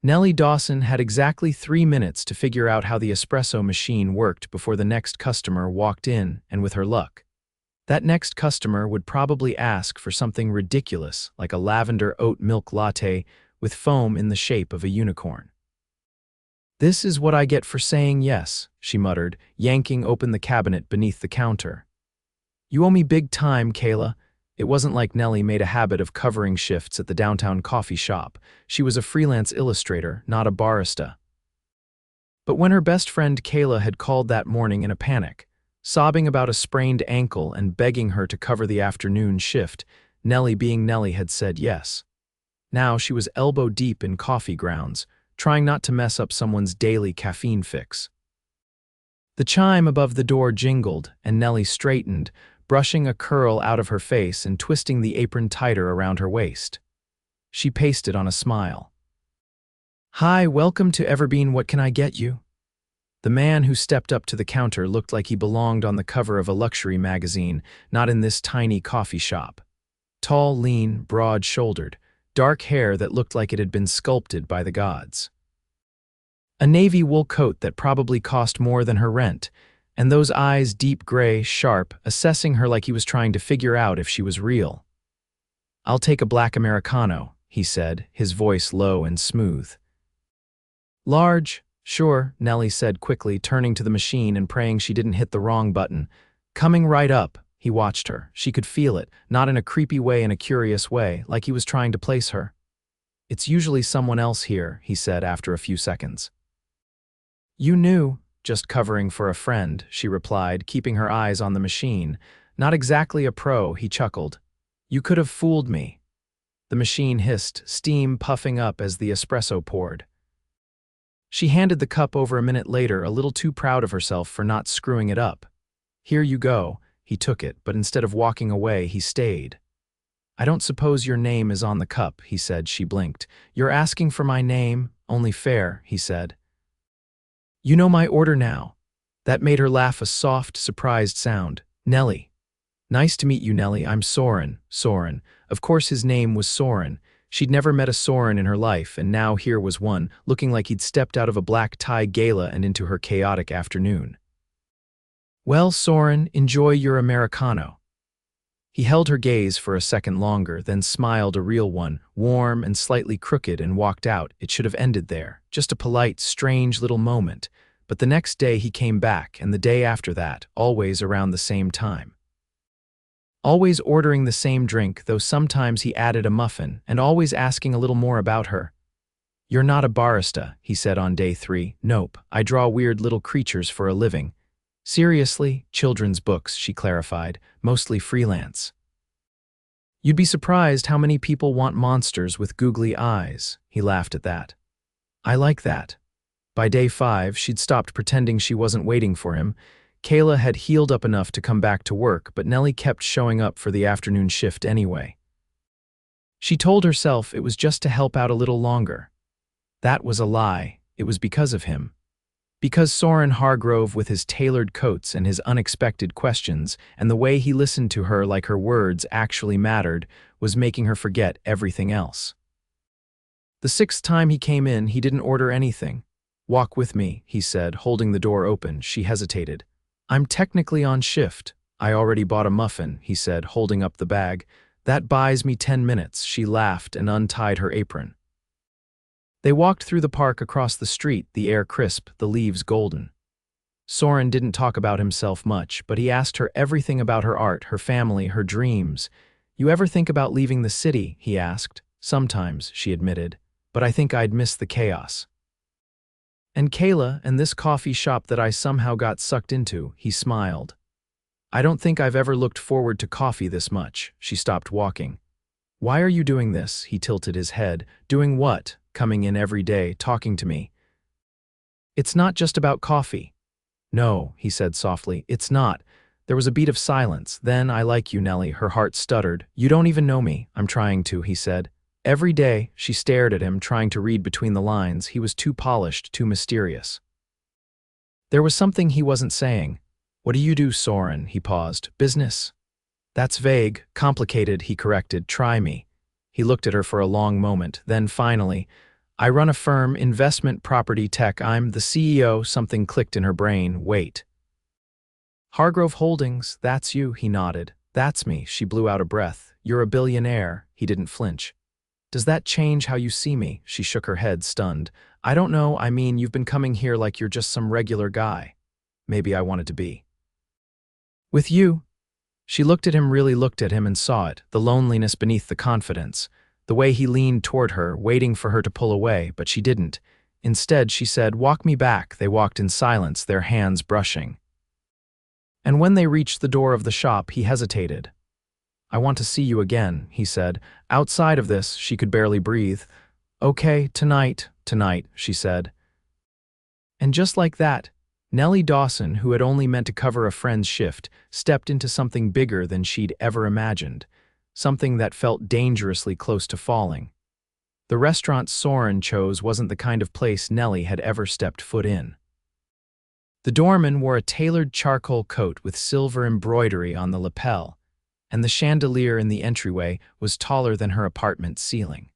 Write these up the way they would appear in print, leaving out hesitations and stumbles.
Nellie Dawson had exactly 3 minutes to figure out how the espresso machine worked before the next customer walked in, and with her luck, that next customer would probably ask for something ridiculous like a lavender oat milk latte with foam in the shape of a unicorn. "This is what I get for saying yes," she muttered, yanking open the cabinet beneath the counter. "You owe me big time, Kayla." It wasn't like Nellie made a habit of covering shifts at the downtown coffee shop. She was a freelance illustrator, not a barista. But when her best friend Kayla had called that morning in a panic, sobbing about a sprained ankle and begging her to cover the afternoon shift, Nellie, being Nellie, had said yes. Now she was elbow deep in coffee grounds, trying not to mess up someone's daily caffeine fix. The chime above the door jingled, and Nellie straightened, brushing a curl out of her face and twisting the apron tighter around her waist. She pasted on a smile. "Hi, welcome to Everbean. What can I get you?" The man who stepped up to the counter looked like he belonged on the cover of a luxury magazine, not in this tiny coffee shop. Tall, lean, broad-shouldered, dark hair that looked like it had been sculpted by the gods. A navy wool coat that probably cost more than her rent, and those eyes deep gray, sharp, assessing her like he was trying to figure out if she was real. "I'll take a black Americano," he said, his voice low and smooth. "Large?" "Sure," Nellie said quickly, turning to the machine and praying she didn't hit the wrong button. Coming right up, he watched her. She could feel it, not in a creepy way, in a curious way, like he was trying to place her. "It's usually someone else here," he said after a few seconds. "You knew." "Just covering for a friend," she replied, keeping her eyes on the machine. "Not exactly a pro," he chuckled. "You could have fooled me." The machine hissed, steam puffing up as the espresso poured. She handed the cup over a minute later, a little too proud of herself for not screwing it up. "Here you go." He took it, but instead of walking away, he stayed. "I don't suppose your name is on the cup," he said. She blinked. "You're asking for my name? Only fair," he said. "You know my order now." That made her laugh, a soft, surprised sound. "Nellie." "Nice to meet you, Nellie. I'm Soren." Soren. Of course his name was Soren. She'd never met a Soren in her life, and now here was one, looking like he'd stepped out of a black tie gala and into her chaotic afternoon. "Well, Soren, enjoy your Americano." He held her gaze for a second longer, then smiled, a real one, warm and slightly crooked, and walked out. It should have ended there. Just a polite, strange little moment. But the next day he came back, and the day after that, always around the same time. Always ordering the same drink, though sometimes he added a muffin, and always asking a little more about her. "You're not a barista," he said on day 3. "Nope, I draw weird little creatures for a living." "Seriously? Children's books," she clarified, "mostly freelance." "You'd be surprised how many people want monsters with googly eyes." He laughed at that. "I like that." By day 5, she'd stopped pretending she wasn't waiting for him. Kayla had healed up enough to come back to work, but Nellie kept showing up for the afternoon shift anyway. She told herself it was just to help out a little longer. That was a lie. It was because of him. Because Soren Hargrove, with his tailored coats and his unexpected questions, and the way he listened to her like her words actually mattered, was making her forget everything else. The 6th time he came in, he didn't order anything. "Walk with me," he said, holding the door open. She hesitated. "I'm technically on shift." "I already bought a muffin," he said, holding up the bag. "That buys me 10 minutes." She laughed and untied her apron. They walked through the park across the street, the air crisp, the leaves golden. Soren didn't talk about himself much, but he asked her everything about her art, her family, her dreams. "You ever think about leaving the city?" he asked. "Sometimes," she admitted, "but I think I'd miss the chaos." "And Kayla, and this coffee shop that I somehow got sucked into," he smiled. "I don't think I've ever looked forward to coffee this much." She stopped walking. "Why are you doing this?" He tilted his head. "Doing what?" "Coming in every day, talking to me." "It's not just about coffee." "No," he said softly, "it's not." There was a beat of silence. Then, "I like you, Nellie." Her heart stuttered. "You don't even know me." "I'm trying to," he said. Every day, she stared at him, trying to read between the lines. He was too polished, too mysterious. There was something he wasn't saying. "What do you do, Soren?" He paused. "Business?" "That's vague. Complicated," he corrected. "Try me." He looked at her for a long moment. Then finally, I run a firm, investment property tech. I'm the CEO. Something clicked in her brain. Wait. Hargrove Holdings, that's you, he nodded. That's me, she blew out a breath. You're a billionaire, he didn't flinch. Does that change how you see me? She shook her head, stunned. I don't know, I mean, you've been coming here like you're just some regular guy. Maybe I wanted to be. With you? She looked at him, really looked at him and saw it, the loneliness beneath the confidence, the way he leaned toward her, waiting for her to pull away, but she didn't. Instead, she said, walk me back. They walked in silence, their hands brushing. And when they reached the door of the shop, he hesitated. I want to see you again, he said. Outside of this, she could barely breathe. Okay, tonight, she said. And just like that, Nellie Dawson, who had only meant to cover a friend's shift, stepped into something bigger than she'd ever imagined, something that felt dangerously close to falling. The restaurant Soren chose wasn't the kind of place Nellie had ever stepped foot in. The doorman wore a tailored charcoal coat with silver embroidery on the lapel, and the chandelier in the entryway was taller than her apartment's ceiling.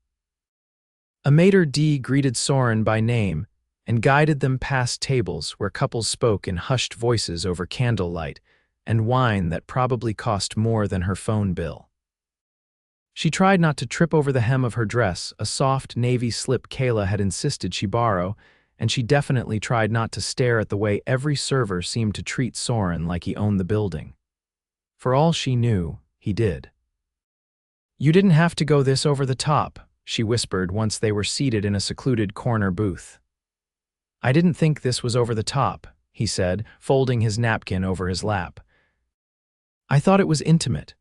A maitre d' greeted Soren by name and guided them past tables where couples spoke in hushed voices over candlelight and wine that probably cost more than her phone bill. She tried not to trip over the hem of her dress, a soft navy slip Kayla had insisted she borrow, and she definitely tried not to stare at the way every server seemed to treat Soren like he owned the building. For all she knew, he did. You didn't have to go this over the top, she whispered once they were seated in a secluded corner booth. I didn't think this was over the top, he said, folding his napkin over his lap. I thought it was intimate.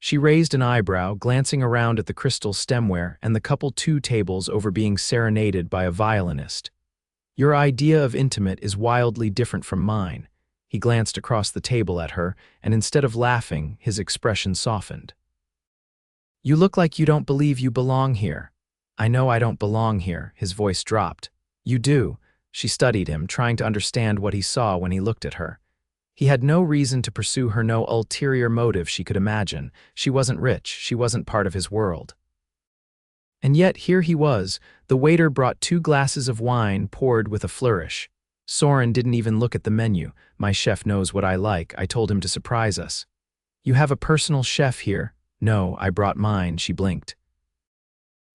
She raised an eyebrow, glancing around at the crystal stemware and the couple two tables over being serenaded by a violinist. Your idea of intimate is wildly different from mine. He glanced across the table at her, and instead of laughing, his expression softened. You look like you don't believe you belong here. I know I don't belong here, his voice dropped. You do. She studied him, trying to understand what he saw when he looked at her. He had no reason to pursue her, no ulterior motive she could imagine. She wasn't rich, she wasn't part of his world. And yet here he was. The waiter brought 2 glasses of wine poured with a flourish. Soren didn't even look at the menu. My chef knows what I like, I told him to surprise us. You have a personal chef here? No, I brought mine, she blinked.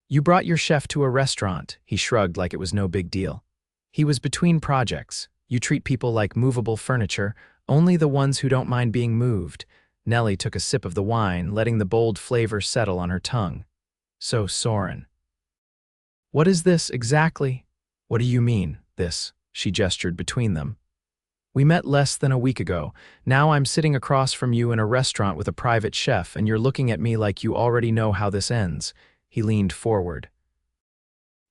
You brought your chef to a restaurant, he shrugged like it was no big deal. He was between projects. You treat people like movable furniture, only the ones who don't mind being moved. Nellie took a sip of the wine, letting the bold flavor settle on her tongue. So, Soren. What is this exactly? What do you mean, this? She gestured between them. We met less than a week ago. Now I'm sitting across from you in a restaurant with a private chef, and you're looking at me like you already know how this ends. He leaned forward.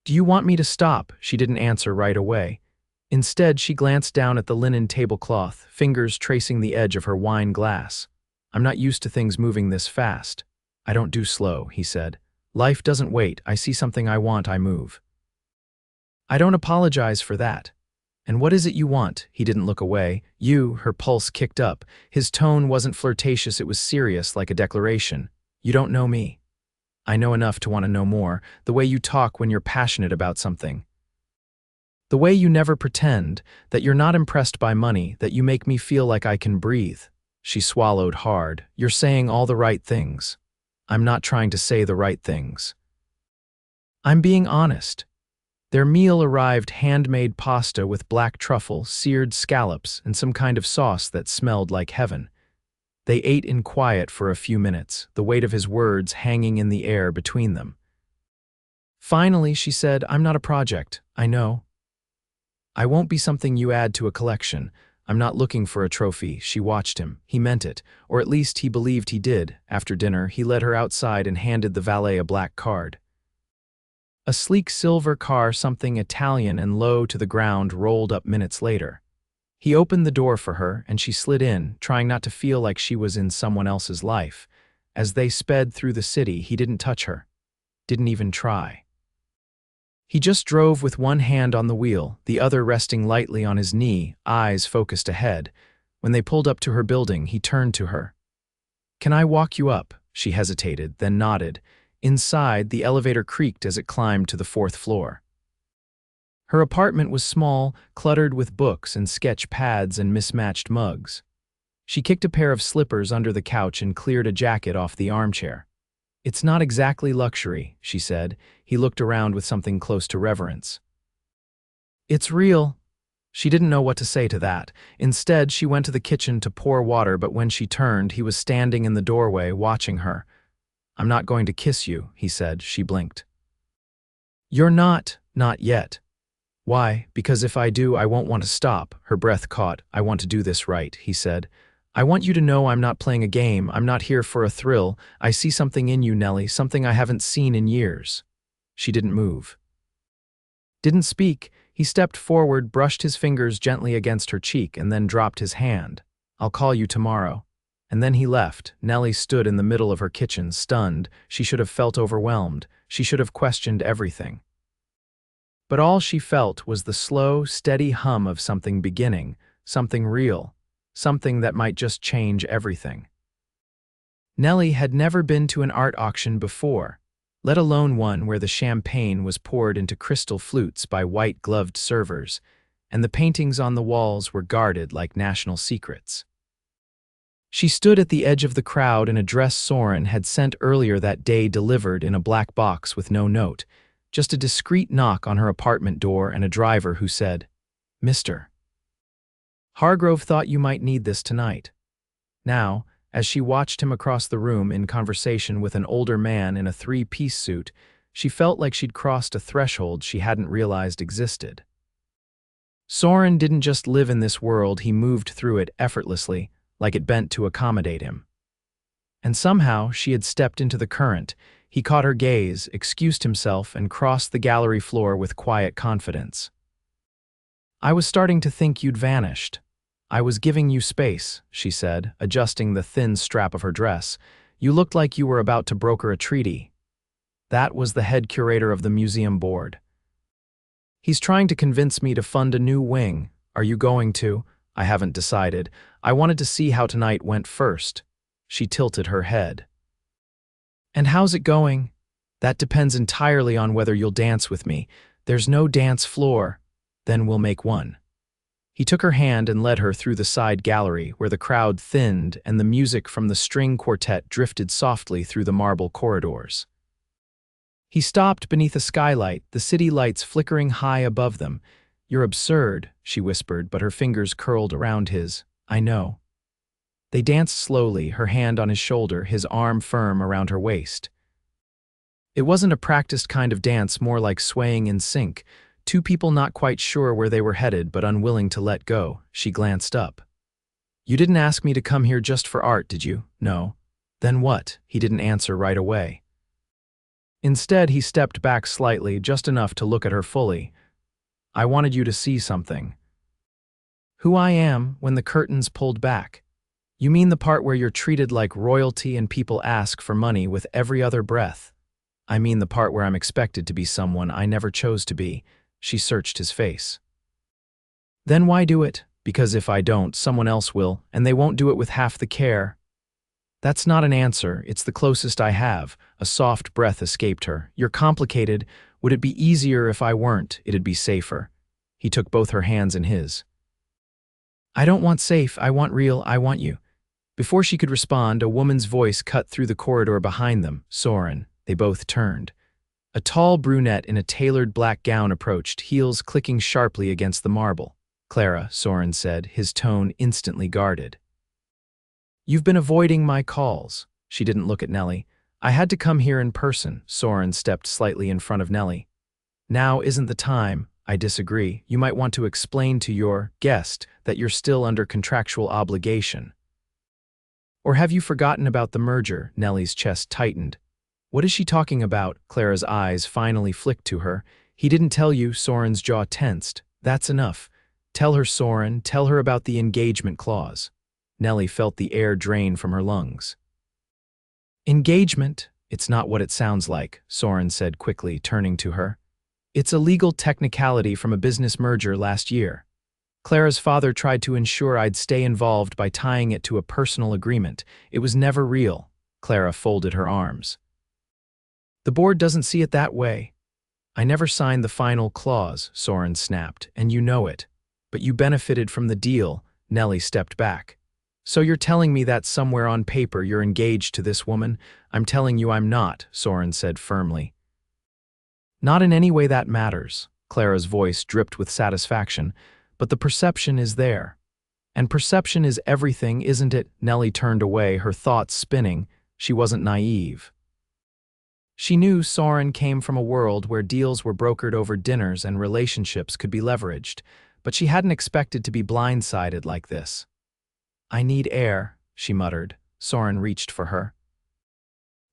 Do you want me to stop? She didn't answer right away. Instead, she glanced down at the linen tablecloth, fingers tracing the edge of her wine glass. I'm not used to things moving this fast. I don't do slow, he said. Life doesn't wait. I see something I want, I move. I don't apologize for that. And what is it you want? He didn't look away. You, her pulse kicked up. His tone wasn't flirtatious, it was serious, like a declaration. You don't know me. I know enough to want to know more, the way you talk when you're passionate about something. The way you never pretend, that you're not impressed by money, that you make me feel like I can breathe. She swallowed hard. You're saying all the right things. I'm not trying to say the right things. I'm being honest. Their meal arrived handmade pasta with black truffle, seared scallops, and some kind of sauce that smelled like heaven. They ate in quiet for a few minutes, the weight of his words hanging in the air between them. Finally, she said, I'm not a project, I know. I won't be something you add to a collection. I'm not looking for a trophy. She watched him. He meant it, or at least he believed he did. After dinner, he led her outside and handed the valet a black card. A sleek silver car, something Italian and low to the ground, rolled up minutes later. He opened the door for her, and she slid in, trying not to feel like she was in someone else's life. As they sped through the city, he didn't touch her. Didn't even try. He just drove with one hand on the wheel, the other resting lightly on his knee, eyes focused ahead. When they pulled up to her building, he turned to her. Can I walk you up? She hesitated, then nodded. Inside, the elevator creaked as it climbed to the 4th floor. Her apartment was small, cluttered with books and sketch pads and mismatched mugs. She kicked a pair of slippers under the couch and cleared a jacket off the armchair. "It's not exactly luxury," she said. He looked around with something close to reverence. "It's real." She didn't know what to say to that. Instead, she went to the kitchen to pour water, but when she turned, he was standing in the doorway, watching her. "I'm not going to kiss you," he said. She blinked. "You're not yet." "Why? Because if I do, I won't want to stop." Her breath caught. "I want to do this right," he said. "I want you to know I'm not playing a game. I'm not here for a thrill. I see something in you, Nellie, something I haven't seen in years." She didn't move. Didn't speak. He stepped forward, brushed his fingers gently against her cheek, and then dropped his hand. "I'll call you tomorrow." And then he left. Nellie stood in the middle of her kitchen, stunned. She should have felt overwhelmed. She should have questioned everything. But all she felt was the slow, steady hum of something beginning, something real, something that might just change everything. Nellie had never been to an art auction before, let alone one where the champagne was poured into crystal flutes by white-gloved servers, and the paintings on the walls were guarded like national secrets. She stood at the edge of the crowd in a dress Soren had sent earlier that day, delivered in a black box with no note, just a discreet knock on her apartment door and a driver who said, "Mr. Hargrove thought you might need this tonight." Now, as she watched him across the room in conversation with an older man in a three-piece suit, she felt like she'd crossed a threshold she hadn't realized existed. Soren didn't just live in this world, he moved through it effortlessly, like it bent to accommodate him. And somehow she had stepped into the current. He caught her gaze, excused himself, and crossed the gallery floor with quiet confidence. "I was starting to think you'd vanished. I was giving you space," she said, adjusting the thin strap of her dress. "You looked like you were about to broker a treaty." That was the head curator of the museum board. "He's trying to convince me to fund a new wing. Are you going to?" "I haven't decided. I wanted to see how tonight went first." She tilted her head. "And how's it going?" "That depends entirely on whether you'll dance with me. There's no dance floor." "Then we'll make one." He took her hand and led her through the side gallery, where the crowd thinned and the music from the string quartet drifted softly through the marble corridors. He stopped beneath a skylight, the city lights flickering high above them. "You're absurd," she whispered, but her fingers curled around his. "I know." They danced slowly, her hand on his shoulder, his arm firm around her waist. It wasn't a practiced kind of dance, more like swaying in sync, two people not quite sure where they were headed but unwilling to let go. She glanced up. "You didn't ask me to come here just for art, did you?" "No." "Then what?" He didn't answer right away. Instead, he stepped back slightly, just enough to look at her fully. "I wanted you to see something. Who I am when the curtains pulled back." "You mean the part where you're treated like royalty and people ask for money with every other breath?" "I mean the part where I'm expected to be someone I never chose to be." She searched his face. "Then why do it?" "Because if I don't, someone else will, and they won't do it with half the care." "That's not an answer, it's the closest I have." A soft breath escaped her. "You're complicated. Would it be easier if I weren't? It'd be safer." He took both her hands in his. "I don't want safe, I want real, I want you." Before she could respond, a woman's voice cut through the corridor behind them. "Soren." They both turned. A tall brunette in a tailored black gown approached, heels clicking sharply against the marble. "Clara," Soren said, his tone instantly guarded. "You've been avoiding my calls." She didn't look at Nellie. "I had to come here in person." Soren stepped slightly in front of Nellie. "Now isn't the time." "I disagree. You might want to explain to your guest that you're still under contractual obligation." "Or have you forgotten about the merger?" Nellie's chest tightened. "What is she talking about?" Clara's eyes finally flicked to her. "He didn't tell you." Soren's jaw tensed. "That's enough. Tell her, Soren. Tell her about the engagement clause." Nellie felt the air drain from her lungs. "Engagement? It's not what it sounds like," Soren said quickly, turning to her. "It's a legal technicality from a business merger last year. Clara's father tried to ensure I'd stay involved by tying it to a personal agreement. It was never real." Clara folded her arms. "The board doesn't see it that way." I never signed the final clause, Soren snapped, and you know it. But you benefited from the deal, Nellie stepped back. So you're telling me that somewhere on paper you're engaged to this woman? I'm telling you I'm not, Soren said firmly. Not in any way that matters, Clara's voice dripped with satisfaction, but the perception is there. And perception is everything, isn't it? Nellie turned away, her thoughts spinning. She wasn't naive. She knew Soren came from a world where deals were brokered over dinners and relationships could be leveraged, but she hadn't expected to be blindsided like this. I need air, she muttered. Soren reached for her.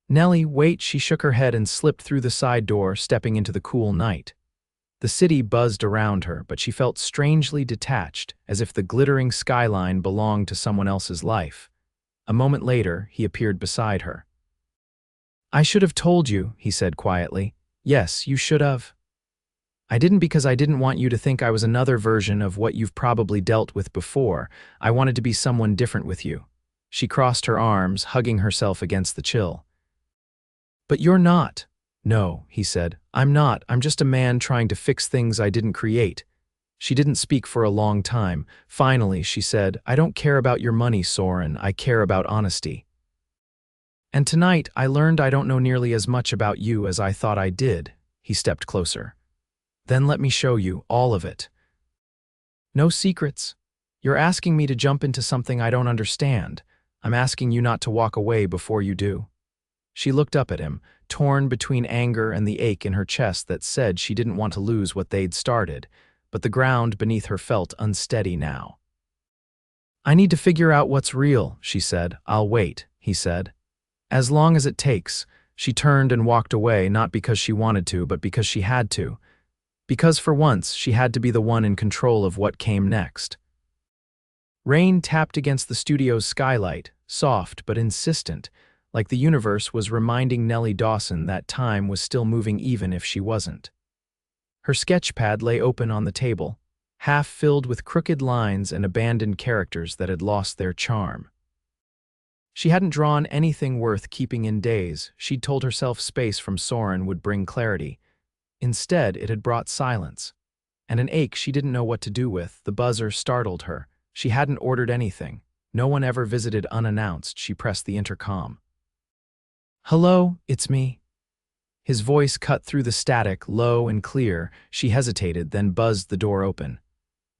Nellie, wait, she shook her head and slipped through the side door, stepping into the cool night. The city buzzed around her, but she felt strangely detached, as if the glittering skyline belonged to someone else's life. A moment later, he appeared beside her. I should have told you, he said quietly. Yes, you should have. I didn't because I didn't want you to think I was another version of what you've probably dealt with before. I wanted to be someone different with you. She crossed her arms, hugging herself against the chill. But you're not. No, he said. I'm not. I'm just a man trying to fix things I didn't create. She didn't speak for a long time. Finally, she said, I don't care about your money, Soren. I care about honesty. And tonight, I learned I don't know nearly as much about you as I thought I did. He stepped closer. Then let me show you all of it. No secrets. You're asking me to jump into something I don't understand. I'm asking you not to walk away before you do. She looked up at him, torn between anger and the ache in her chest that said she didn't want to lose what they'd started, but the ground beneath her felt unsteady now. I need to figure out what's real, she said. I'll wait, he said. As long as it takes. She turned and walked away, not because she wanted to, but because she had to. Because for once, she had to be the one in control of what came next. Rain tapped against the studio's skylight, soft but insistent, like the universe was reminding Nellie Dawson that time was still moving even if she wasn't. Her sketch pad lay open on the table, half filled with crooked lines and abandoned characters that had lost their charm. She hadn't drawn anything worth keeping in days. She'd told herself space from Soren would bring clarity. Instead, it had brought silence. And an ache she didn't know what to do with. The buzzer startled her. She hadn't ordered anything. No one ever visited unannounced. She pressed the intercom. Hello, it's me. His voice cut through the static, low and clear. She hesitated, then buzzed the door open.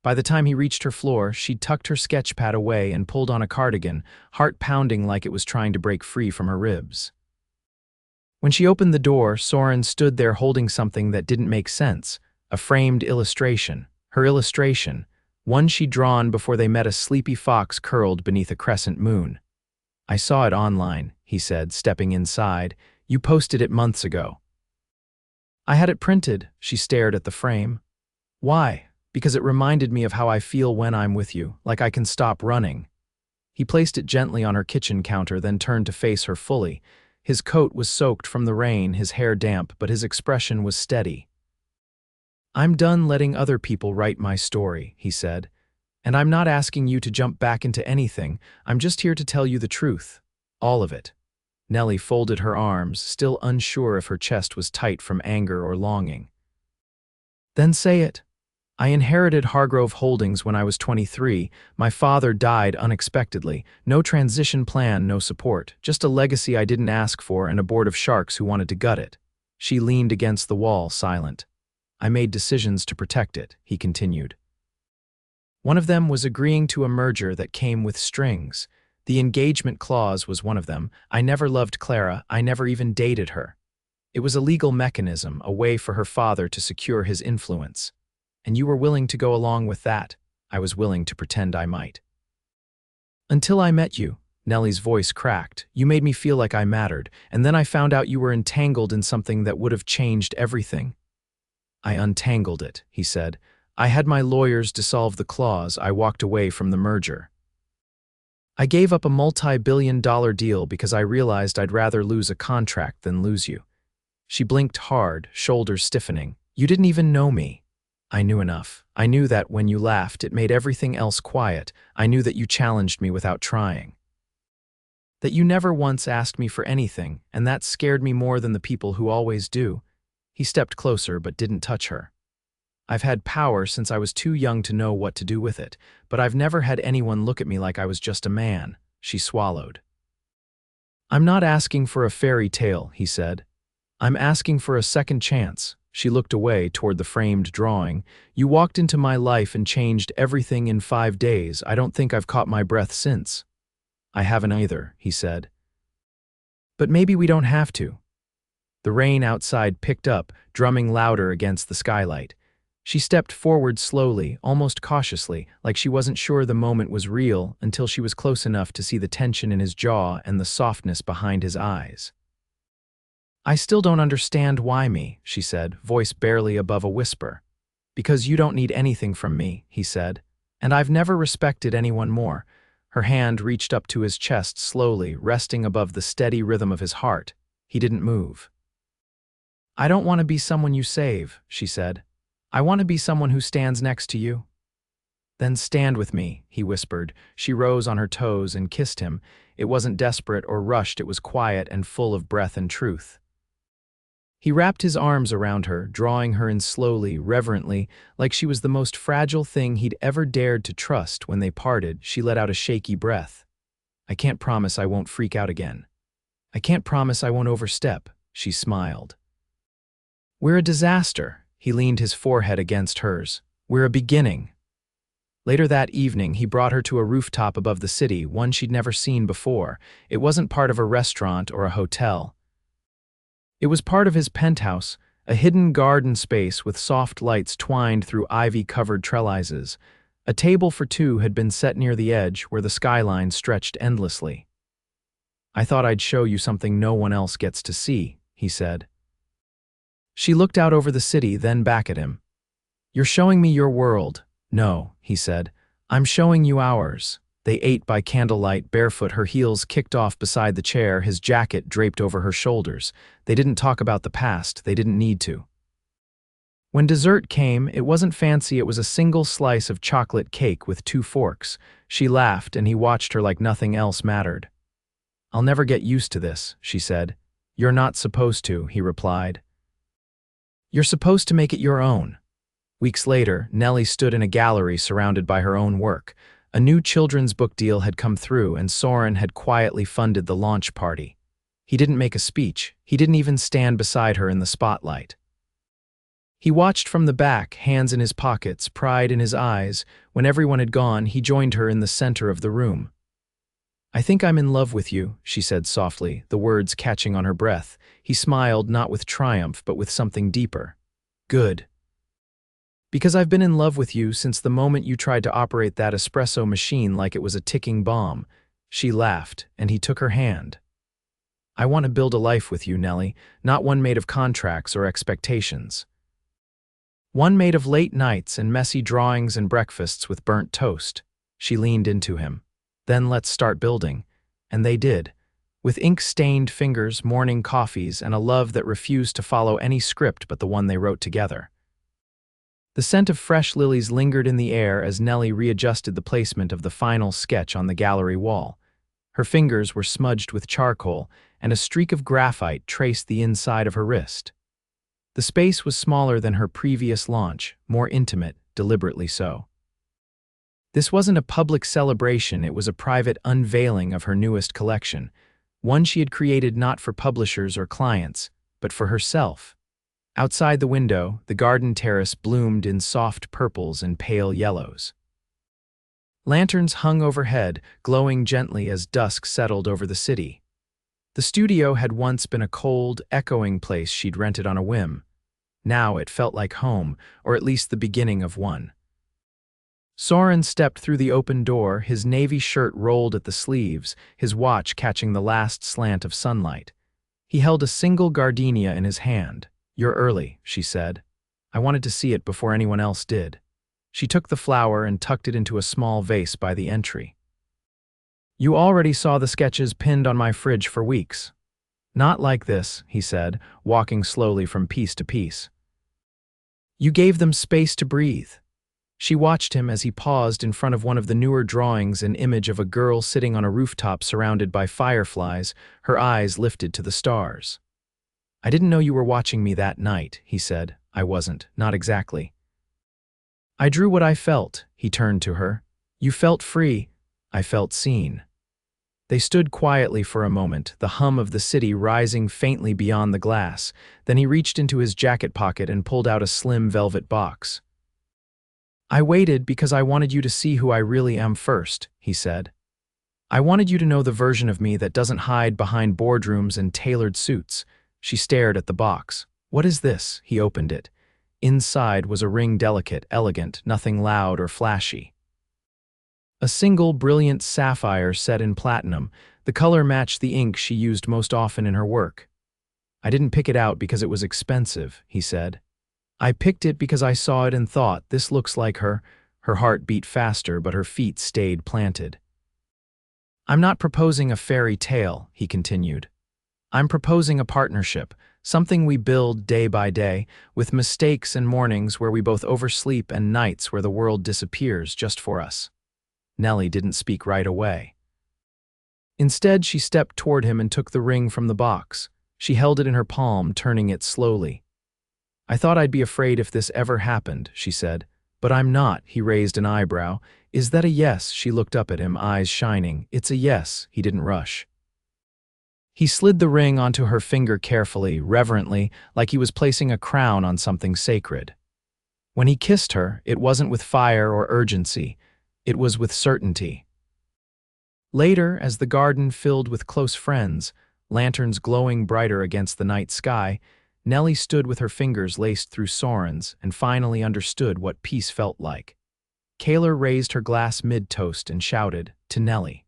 By the time he reached her floor, she'd tucked her sketch pad away and pulled on a cardigan, heart pounding like it was trying to break free from her ribs. When she opened the door, Soren stood there holding something that didn't make sense, a framed illustration. Her illustration, one she'd drawn before they met a sleepy fox curled beneath a crescent moon. I saw it online, he said, stepping inside. You posted it months ago. I had it printed, she stared at the frame. Why? Because it reminded me of how I feel when I'm with you, like I can stop running. He placed it gently on her kitchen counter, then turned to face her fully. His coat was soaked from the rain, his hair damp, but his expression was steady. I'm done letting other people write my story, he said. And I'm not asking you to jump back into anything. I'm just here to tell you the truth. All of it. Nellie folded her arms, still unsure if her chest was tight from anger or longing. Then say it. I inherited Hargrove Holdings when I was 23. My father died unexpectedly. No transition plan, no support. Just a legacy I didn't ask for and a board of sharks who wanted to gut it. She leaned against the wall, silent. I made decisions to protect it, he continued. One of them was agreeing to a merger that came with strings. The engagement clause was one of them. I never loved Clara. I never even dated her. It was a legal mechanism, a way for her father to secure his influence. And you were willing to go along with that. I was willing to pretend I might. Until I met you, Nellie's voice cracked. You made me feel like I mattered, and then I found out you were entangled in something that would have changed everything. I untangled it, he said. I had my lawyers dissolve the clause. I walked away from the merger. I gave up a multi-billion-dollar deal because I realized I'd rather lose a contract than lose you. She blinked hard, shoulders stiffening. You didn't even know me. I knew enough. I knew that when you laughed, it made everything else quiet. I knew that you challenged me without trying. That you never once asked me for anything, and that scared me more than the people who always do. He stepped closer but didn't touch her. I've had power since I was too young to know what to do with it, but I've never had anyone look at me like I was just a man, she swallowed. I'm not asking for a fairy tale, he said. I'm asking for a second chance. She looked away toward the framed drawing. You walked into my life and changed everything in 5 days. I don't think I've caught my breath since. I haven't either, he said. But maybe we don't have to. The rain outside picked up, drumming louder against the skylight. She stepped forward slowly, almost cautiously, like she wasn't sure the moment was real until she was close enough to see the tension in his jaw and the softness behind his eyes. I still don't understand why me, she said, voice barely above a whisper. Because you don't need anything from me, he said. And I've never respected anyone more. Her hand reached up to his chest slowly, resting above the steady rhythm of his heart. He didn't move. I don't want to be someone you save, she said. I want to be someone who stands next to you. Then stand with me, he whispered. She rose on her toes and kissed him. It wasn't desperate or rushed, it was quiet and full of breath and truth. He wrapped his arms around her, drawing her in slowly, reverently, like she was the most fragile thing he'd ever dared to trust. When they parted, she let out a shaky breath. I can't promise I won't freak out again. I can't promise I won't overstep, she smiled. We're a disaster. He leaned his forehead against hers. We're a beginning. Later that evening, he brought her to a rooftop above the city, one she'd never seen before. It wasn't part of a restaurant or a hotel. It was part of his penthouse, a hidden garden space with soft lights twined through ivy-covered trellises. A table for two had been set near the edge where the skyline stretched endlessly. I thought I'd show you something no one else gets to see, he said. She looked out over the city, then back at him. You're showing me your world. No, he said. I'm showing you ours. They ate by candlelight, barefoot, her heels kicked off beside the chair, his jacket draped over her shoulders. They didn't talk about the past, they didn't need to. When dessert came, it wasn't fancy, it was a single slice of chocolate cake with 2 forks. She laughed, and he watched her like nothing else mattered. I'll never get used to this, she said. You're not supposed to, he replied. You're supposed to make it your own. Weeks later, Nellie stood in a gallery surrounded by her own work. A new children's book deal had come through, and Soren had quietly funded the launch party. He didn't make a speech. He didn't even stand beside her in the spotlight. He watched from the back, hands in his pockets, pride in his eyes. When everyone had gone, he joined her in the center of the room. I think I'm in love with you, she said softly, the words catching on her breath. He smiled, not with triumph, but with something deeper. Good. Because I've been in love with you since the moment you tried to operate that espresso machine like it was a ticking bomb. She laughed, and he took her hand. I want to build a life with you, Nellie, not one made of contracts or expectations. One made of late nights and messy drawings and breakfasts with burnt toast. She leaned into him. Then let's start building. And they did. With ink-stained fingers, morning coffees, and a love that refused to follow any script but the one they wrote together. The scent of fresh lilies lingered in the air as Nellie readjusted the placement of the final sketch on the gallery wall. Her fingers were smudged with charcoal, and a streak of graphite traced the inside of her wrist. The space was smaller than her previous launch, more intimate, deliberately so. This wasn't a public celebration, it was a private unveiling of her newest collection, one she had created not for publishers or clients, but for herself. Outside the window, the garden terrace bloomed in soft purples and pale yellows. Lanterns hung overhead, glowing gently as dusk settled over the city. The studio had once been a cold, echoing place she'd rented on a whim. Now it felt like home, or at least the beginning of one. Soren stepped through the open door, his navy shirt rolled at the sleeves, his watch catching the last slant of sunlight. He held a single gardenia in his hand. You're early, she said. I wanted to see it before anyone else did. She took the flower and tucked it into a small vase by the entry. You already saw the sketches pinned on my fridge for weeks. Not like this, he said, walking slowly from piece to piece. You gave them space to breathe. She watched him as he paused in front of one of the newer drawings, an image of a girl sitting on a rooftop surrounded by fireflies, her eyes lifted to the stars. I didn't know you were watching me that night, he said. I wasn't, not exactly. I drew what I felt, he turned to her. You felt free, I felt seen. They stood quietly for a moment, the hum of the city rising faintly beyond the glass. Then he reached into his jacket pocket and pulled out a slim velvet box. I waited because I wanted you to see who I really am first, he said. I wanted you to know the version of me that doesn't hide behind boardrooms and tailored suits. She stared at the box. What is this? He opened it. Inside was a ring, delicate, elegant, nothing loud or flashy. A single brilliant sapphire set in platinum. The color matched the ink she used most often in her work. I didn't pick it out because it was expensive, he said. I picked it because I saw it and thought, this looks like her. Her heart beat faster, but her feet stayed planted. I'm not proposing a fairy tale, he continued. I'm proposing a partnership, something we build day by day, with mistakes and mornings where we both oversleep and nights where the world disappears just for us. Nellie didn't speak right away. Instead, she stepped toward him and took the ring from the box. She held it in her palm, turning it slowly. I thought I'd be afraid if this ever happened, she said. But I'm not, he raised an eyebrow. Is that a yes? She looked up at him, eyes shining. It's a yes, he didn't rush. He slid the ring onto her finger carefully, reverently, like he was placing a crown on something sacred. When he kissed her, it wasn't with fire or urgency. It was with certainty. Later, as the garden filled with close friends, lanterns glowing brighter against the night sky, Nellie stood with her fingers laced through Soren's and finally understood what peace felt like. Kaylor raised her glass mid-toast and shouted, to Nellie.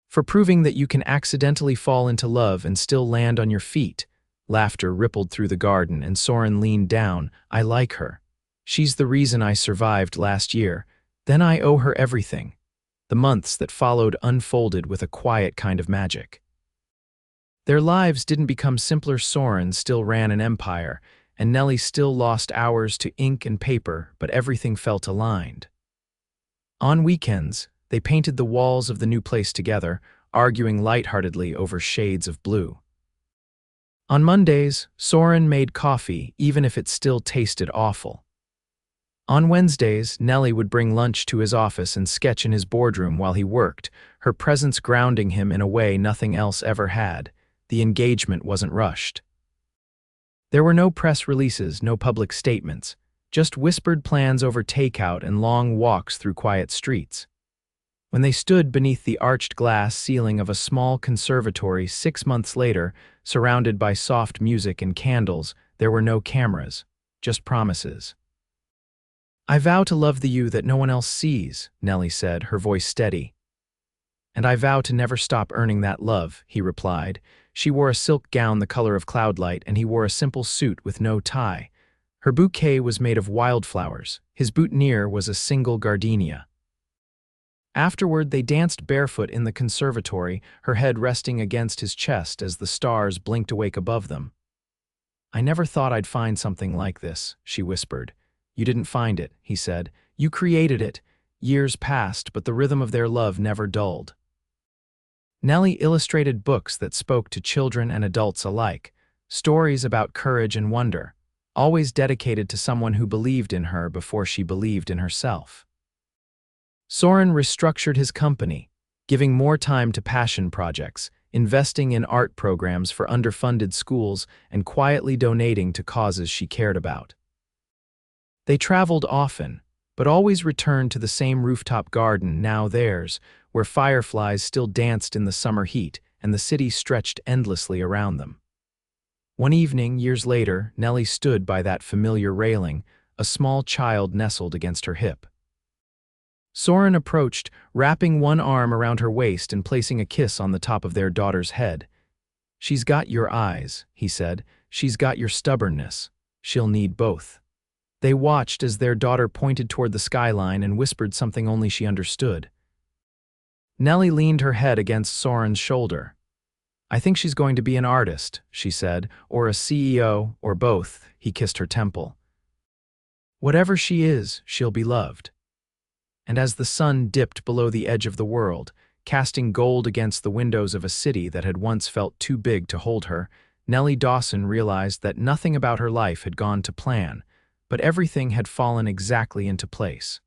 For proving that you can accidentally fall into love and still land on your feet. Laughter rippled through the garden and Soren leaned down. I like her. She's the reason I survived last year. Then I owe her everything. The months that followed unfolded with a quiet kind of magic. Their lives didn't become simpler. Soren still ran an empire, and Nellie still lost hours to ink and paper, but everything felt aligned. On weekends, they painted the walls of the new place together, arguing lightheartedly over shades of blue. On Mondays, Soren made coffee, even if it still tasted awful. On Wednesdays, Nellie would bring lunch to his office and sketch in his boardroom while he worked, her presence grounding him in a way nothing else ever had. The engagement wasn't rushed. There were no press releases, no public statements, just whispered plans over takeout and long walks through quiet streets. When they stood beneath the arched glass ceiling of a small conservatory 6 months later, surrounded by soft music and candles, there were no cameras, just promises. I vow to love the you that no one else sees, Nellie said, her voice steady. And I vow to never stop earning that love, he replied. She wore a silk gown the color of cloudlight, and he wore a simple suit with no tie. Her bouquet was made of wildflowers. His boutonniere was a single gardenia. Afterward, they danced barefoot in the conservatory, her head resting against his chest as the stars blinked awake above them. I never thought I'd find something like this, she whispered. You didn't find it, he said. You created it. Years passed, but the rhythm of their love never dulled. Nellie illustrated books that spoke to children and adults alike, stories about courage and wonder, always dedicated to someone who believed in her before she believed in herself. Soren restructured his company, giving more time to passion projects, investing in art programs for underfunded schools, and quietly donating to causes she cared about. They traveled often, but always returned to the same rooftop garden, now theirs, where fireflies still danced in the summer heat and the city stretched endlessly around them. One evening, years later, Nellie stood by that familiar railing, a small child nestled against her hip. Soren approached, wrapping one arm around her waist and placing a kiss on the top of their daughter's head. She's got your eyes, he said. She's got your stubbornness. She'll need both. They watched as their daughter pointed toward the skyline and whispered something only she understood. Nellie leaned her head against Soren's shoulder. I think she's going to be an artist, she said, or a CEO, or both. He kissed her temple. Whatever she is, she'll be loved. And as the sun dipped below the edge of the world, casting gold against the windows of a city that had once felt too big to hold her, Nellie Dawson realized that nothing about her life had gone to plan, but everything had fallen exactly into place.